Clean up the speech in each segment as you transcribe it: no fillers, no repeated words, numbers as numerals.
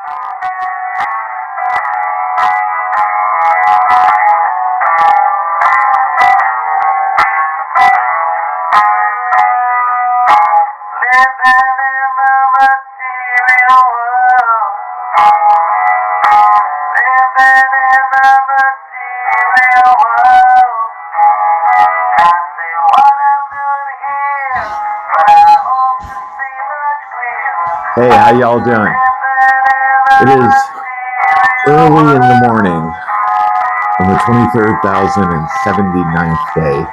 Hey, how y'all doing? It is early in the morning on the 23,079th day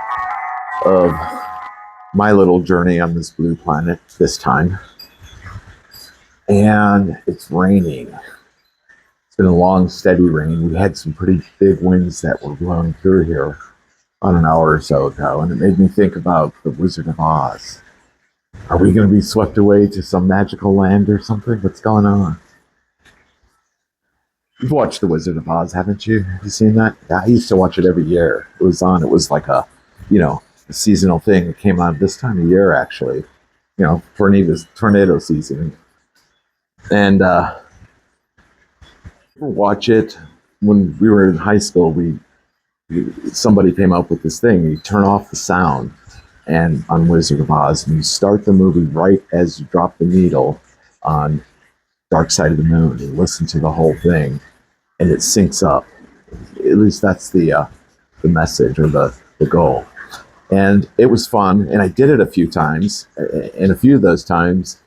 of my little journey on this blue planet this time. And it's raining. It's been a long, steady rain. We had some pretty big winds that were blowing through here about an hour or so ago, and it made me think about the Wizard of Oz. Are we going to be swept away to some magical land or something? What's going on? You've watched The Wizard of Oz, haven't you? Have you seen that? Yeah, I used to watch it every year. It was on. It was like a seasonal thing. It came on this time of year, actually. Tornado season. And watch it. When we were in high school, somebody came up with this thing. You turn off the sound and on Wizard of Oz, and you start the movie right as you drop the needle on Dark Side of the Moon. You listen to the whole thing, and it syncs up. At least that's the message or the goal. And it was fun, and I did it a few times, and a few of those times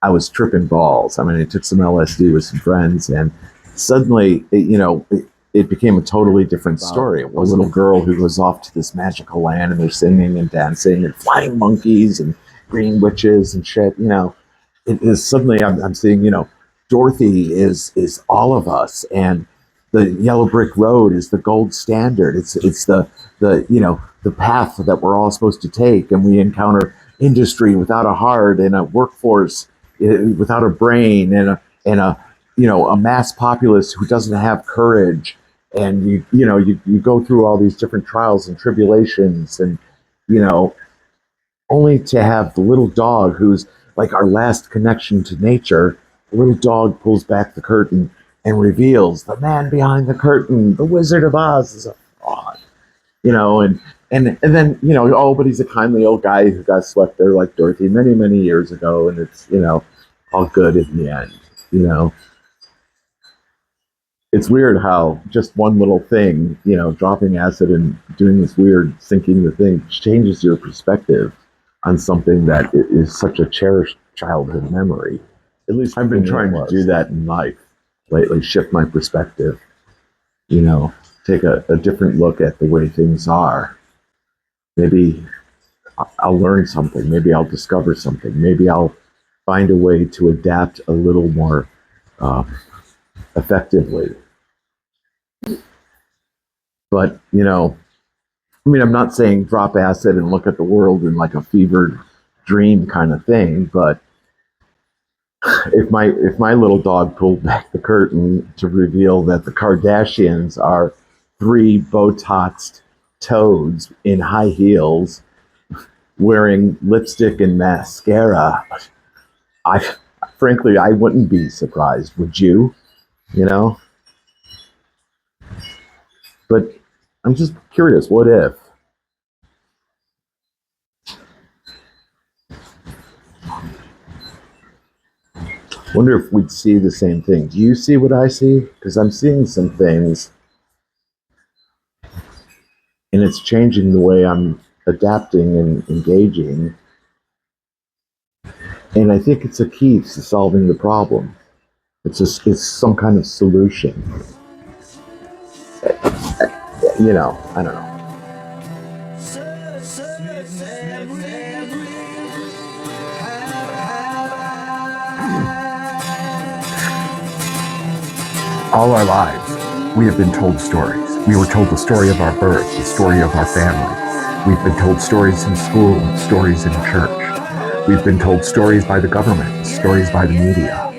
I was tripping balls. I mean, I took some LSD with some friends, and suddenly, it became a totally different story. A little girl who goes off to this magical land, and they're singing and dancing and flying monkeys and green witches and shit. It is suddenly I'm seeing, Dorothy is all of us, and the yellow brick road is the gold standard. It's the path that we're all supposed to take, and we encounter industry without a heart and a workforce without a brain and a mass populace who doesn't have courage. And you go through all these different trials and tribulations, and only to have the little dog who's like our last connection to nature. The little dog pulls back the curtain and reveals the man behind the curtain. The Wizard of Oz is a fraud, and then but he's a kindly old guy who got swept there like Dorothy many, many years ago, and it's all good in the end. It's weird how just one little thing, dropping acid and doing this weird syncing the thing changes your perspective on something that is such a cherished childhood memory. At least I've been trying to do that in life lately, shift my perspective, take a different look at the way things are. Maybe I'll learn something. Maybe I'll discover something. Maybe I'll find a way to adapt a little more effectively. But, I'm not saying drop acid and look at the world in like a fevered dream kind of thing, but if my little dog pulled back the curtain to reveal that the Kardashians are 3 Botoxed toads in high heels wearing lipstick and mascara, frankly, I wouldn't be surprised. Would you? But I'm just curious, what if? Wonder if we'd see the same thing. Do you see what I see? Because I'm seeing some things, and it's changing the way I'm adapting and engaging. And I think it's a key to solving the problem. It's some kind of solution. I don't know. All our lives, we have been told stories. We were told the story of our birth, the story of our family. We've been told stories in school, stories in church. We've been told stories by the government, stories by the media.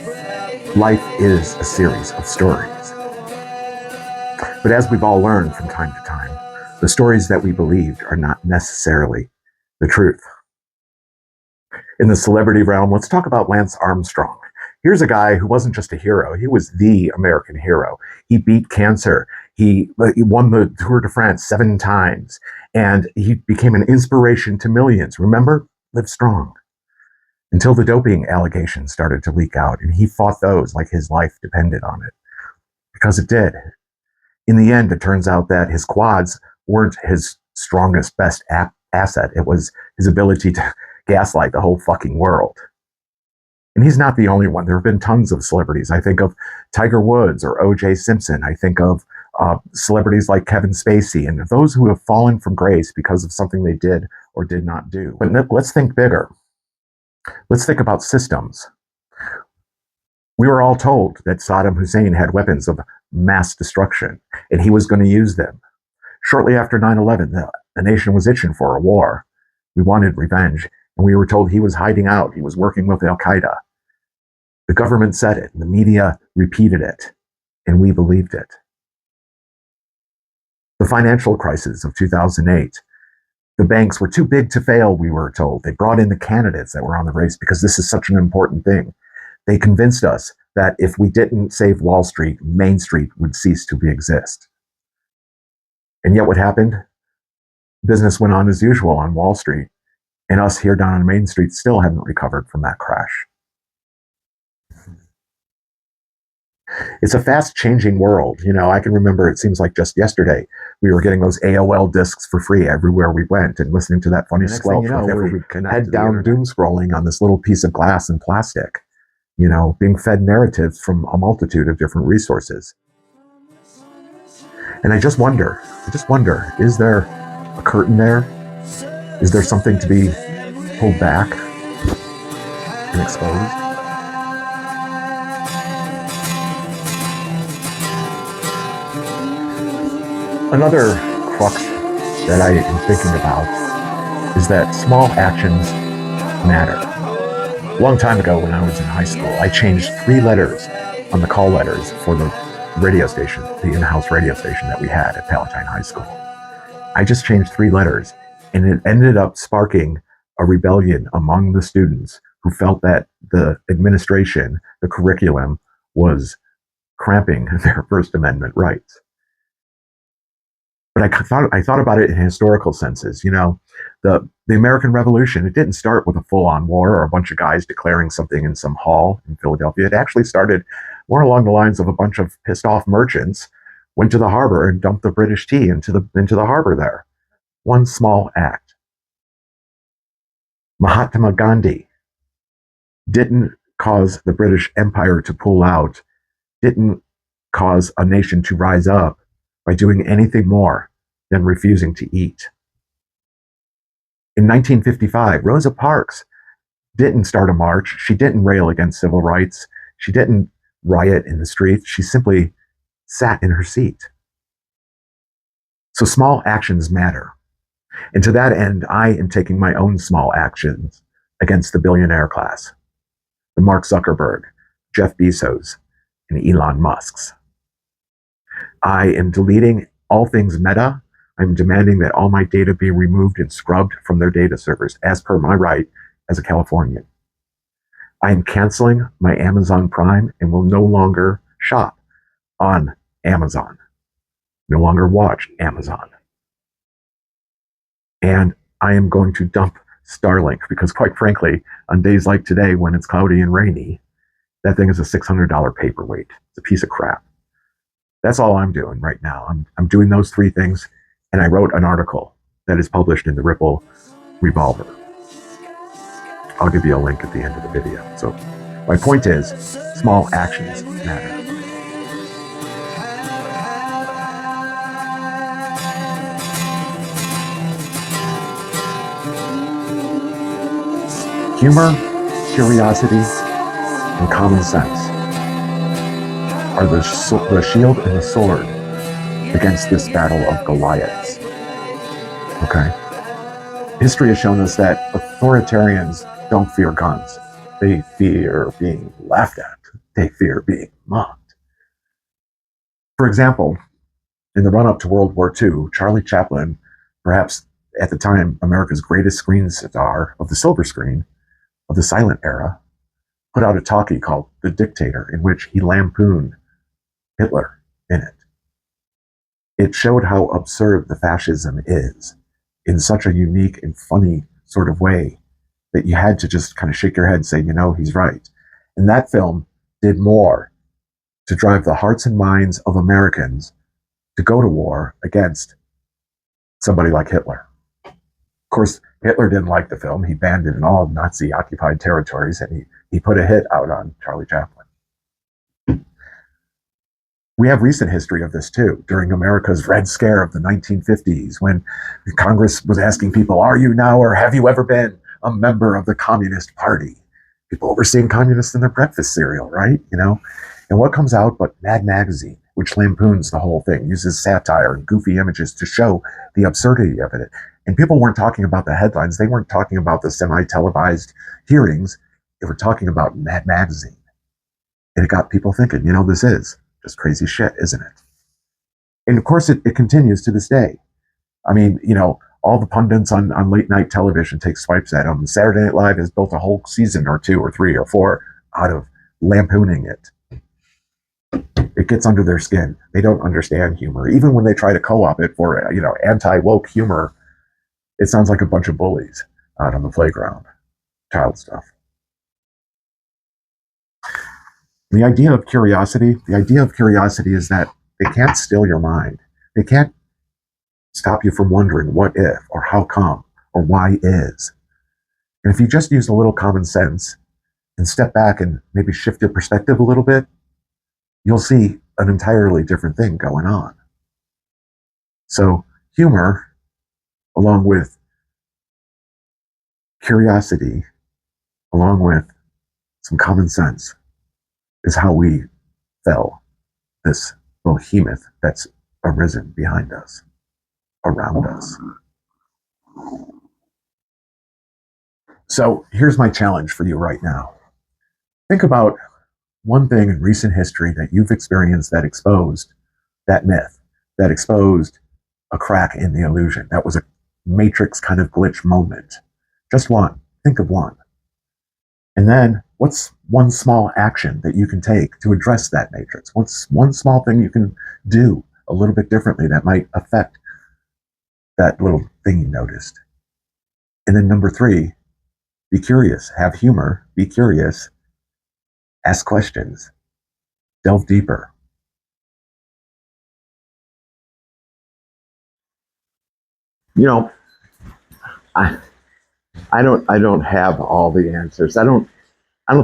Life is a series of stories. But as we've all learned from time to time, the stories that we believed are not necessarily the truth. In the celebrity realm, let's talk about Lance Armstrong. Here's a guy who wasn't just a hero, he was the American hero. He beat cancer. He won the Tour de France 7 times, and he became an inspiration to millions. Remember? Live strong. Until the doping allegations started to leak out, and he fought those like his life depended on it. Because it did. In the end, it turns out that his quads weren't his strongest, best asset. It was his ability to gaslight the whole fucking world. And he's not the only one. There have been tons of celebrities. I think of Tiger Woods or O.J. Simpson. I think of celebrities like Kevin Spacey and those who have fallen from grace because of something they did or did not do. But let's think bigger. Let's think about systems. We were all told that Saddam Hussein had weapons of mass destruction, and he was going to use them. Shortly after 9/11, the nation was itching for a war. We wanted revenge, and we were told he was hiding out. He was working with Al-Qaeda. The government said it, and the media repeated it, and we believed it. The financial crisis of 2008, the banks were too big to fail, we were told. They brought in the candidates that were on the race because this is such an important thing. They convinced us that if we didn't save Wall Street, Main Street would cease to exist. And yet what happened? Business went on as usual on Wall Street, and us here down on Main Street still haven't recovered from that crash. It's a fast-changing world. You know, I can remember, it seems like just yesterday, we were getting those AOL discs for free everywhere we went and listening to that funny squelch with every head down doom scrolling on this little piece of glass and plastic, you know, being fed narratives from a multitude of different resources. And I just wonder, is there a curtain there? Is there something to be pulled back and exposed? Another crux that I am thinking about is that small actions matter. A long time ago when I was in high school, I changed 3 letters on the call letters for the radio station, the in-house radio station that we had at Palatine High School. I just changed 3 letters, and it ended up sparking a rebellion among the students who felt that the administration, the curriculum, was cramping their First Amendment rights. But I thought about it in historical senses. You know, the American Revolution, it didn't start with a full-on war or a bunch of guys declaring something in some hall in Philadelphia. It actually started more along the lines of a bunch of pissed-off merchants went to the harbor and dumped the British tea into the harbor there. One small act. Mahatma Gandhi didn't cause the British Empire to pull out, didn't cause a nation to rise up by doing anything more than refusing to eat. In 1955, Rosa Parks didn't start a march. She didn't rail against civil rights. She didn't riot in the streets. She simply sat in her seat. So small actions matter. And to that end, I am taking my own small actions against the billionaire class, the Mark Zuckerberg, Jeff Bezos, and Elon Musk's. I am deleting all things Meta. I'm demanding that all my data be removed and scrubbed from their data servers, as per my right as a Californian. I am canceling my Amazon Prime and will no longer shop on Amazon, no longer watch Amazon. And I am going to dump Starlink because, quite frankly, on days like today when it's cloudy and rainy, that thing is a $600 paperweight. It's a piece of crap. That's all I'm doing right now. I'm doing those 3 things, and I wrote an article that is published in the Ripple Revolver. I'll give you a link at the end of the video. So my point is, small actions matter. Humor, curiosity, and common sense are the shield and the sword against this battle of Goliaths. Okay? History has shown us that authoritarians don't fear guns. They fear being laughed at. They fear being mocked. For example, in the run-up to World War II, Charlie Chaplin, perhaps at the time America's greatest screen star of the silver screen, of the silent era, put out a talkie called The Dictator, in which he lampooned Hitler in it. It showed how absurd the fascism is in such a unique and funny sort of way that you had to just kind of shake your head and say, you know, he's right. And that film did more to drive the hearts and minds of Americans to go to war against somebody like Hitler. Of course, Hitler didn't like the film. He banned it in all Nazi-occupied territories, and he put a hit out on Charlie Chaplin. We have recent history of this too, during America's Red Scare of the 1950s, when Congress was asking people, are you now or have you ever been a member of the Communist Party? People were seeing communists in their breakfast cereal, right? You know, and what comes out but Mad Magazine, which lampoons the whole thing, uses satire and goofy images to show the absurdity of it. And people weren't talking about the headlines. They weren't talking about the semi-televised hearings. They were talking about Mad Magazine. And it got people thinking, you know, this is just crazy shit, isn't it? And of course, it continues to this day. I mean, you know, all the pundits on late night television take swipes at them. Saturday Night Live has built a whole season or 2 or 3 or 4 out of lampooning it. It gets under their skin. They don't understand humor. Even when they try to co-op it for, you know, anti-woke humor, it sounds like a bunch of bullies out on the playground. Child stuff. The idea of curiosity is that they can't still your mind. They can't stop you from wondering what if, or how come, or why is. And if you just use a little common sense and step back and maybe shift your perspective a little bit, you'll see an entirely different thing going on. So humor, along with curiosity, along with some common sense, is how we fell this behemoth that's arisen behind us, around us. So here's my challenge for you right now. Think about one thing in recent history that you've experienced that exposed that myth, that exposed a crack in the illusion. That was a matrix kind of glitch moment. Just one. Think of one. And then what's one small action that you can take to address that matrix? What's one small thing you can do a little bit differently that might affect that little thing you noticed? And then number 3, be curious, have humor, be curious, ask questions, delve deeper. You know, I don't have all the answers. I don't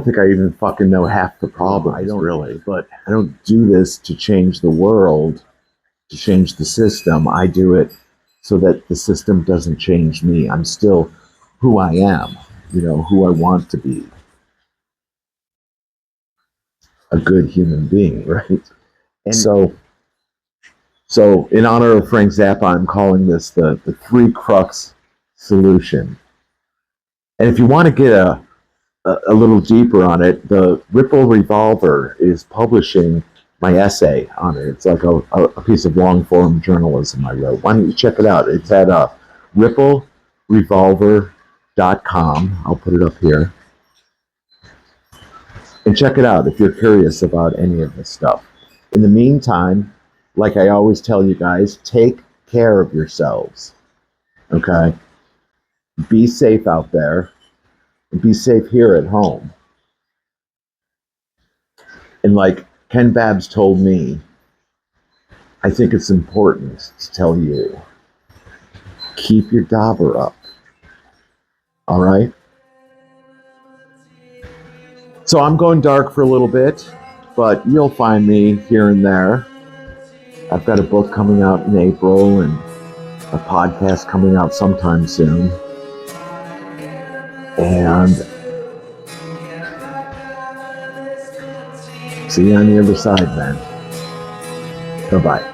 think I even fucking know half the problem. I don't really, but I don't do this to change the world, to change the system. I do it so that the system doesn't change me. I'm still who I am, you know, who I want to be. A good human being, right? And so in honor of Frank Zappa, I'm calling this the Three-Crux Solution. And if you want to get a little deeper on it, the Ripple Revolver is publishing my essay on it. It's like a piece of long-form journalism I wrote. Why don't you check it out? It's at ripplerevolver.com. I'll put it up here. And check it out if you're curious about any of this stuff. In the meantime, like I always tell you guys, take care of yourselves. Okay? Be safe out there. And be safe here at home. And like Ken Babs told me, I think it's important to tell you, keep your dauber up. All right? So I'm going dark for a little bit, but you'll find me here and there. I've got a book coming out in April and a podcast coming out sometime soon. And see you on the other side, man. Bye-bye.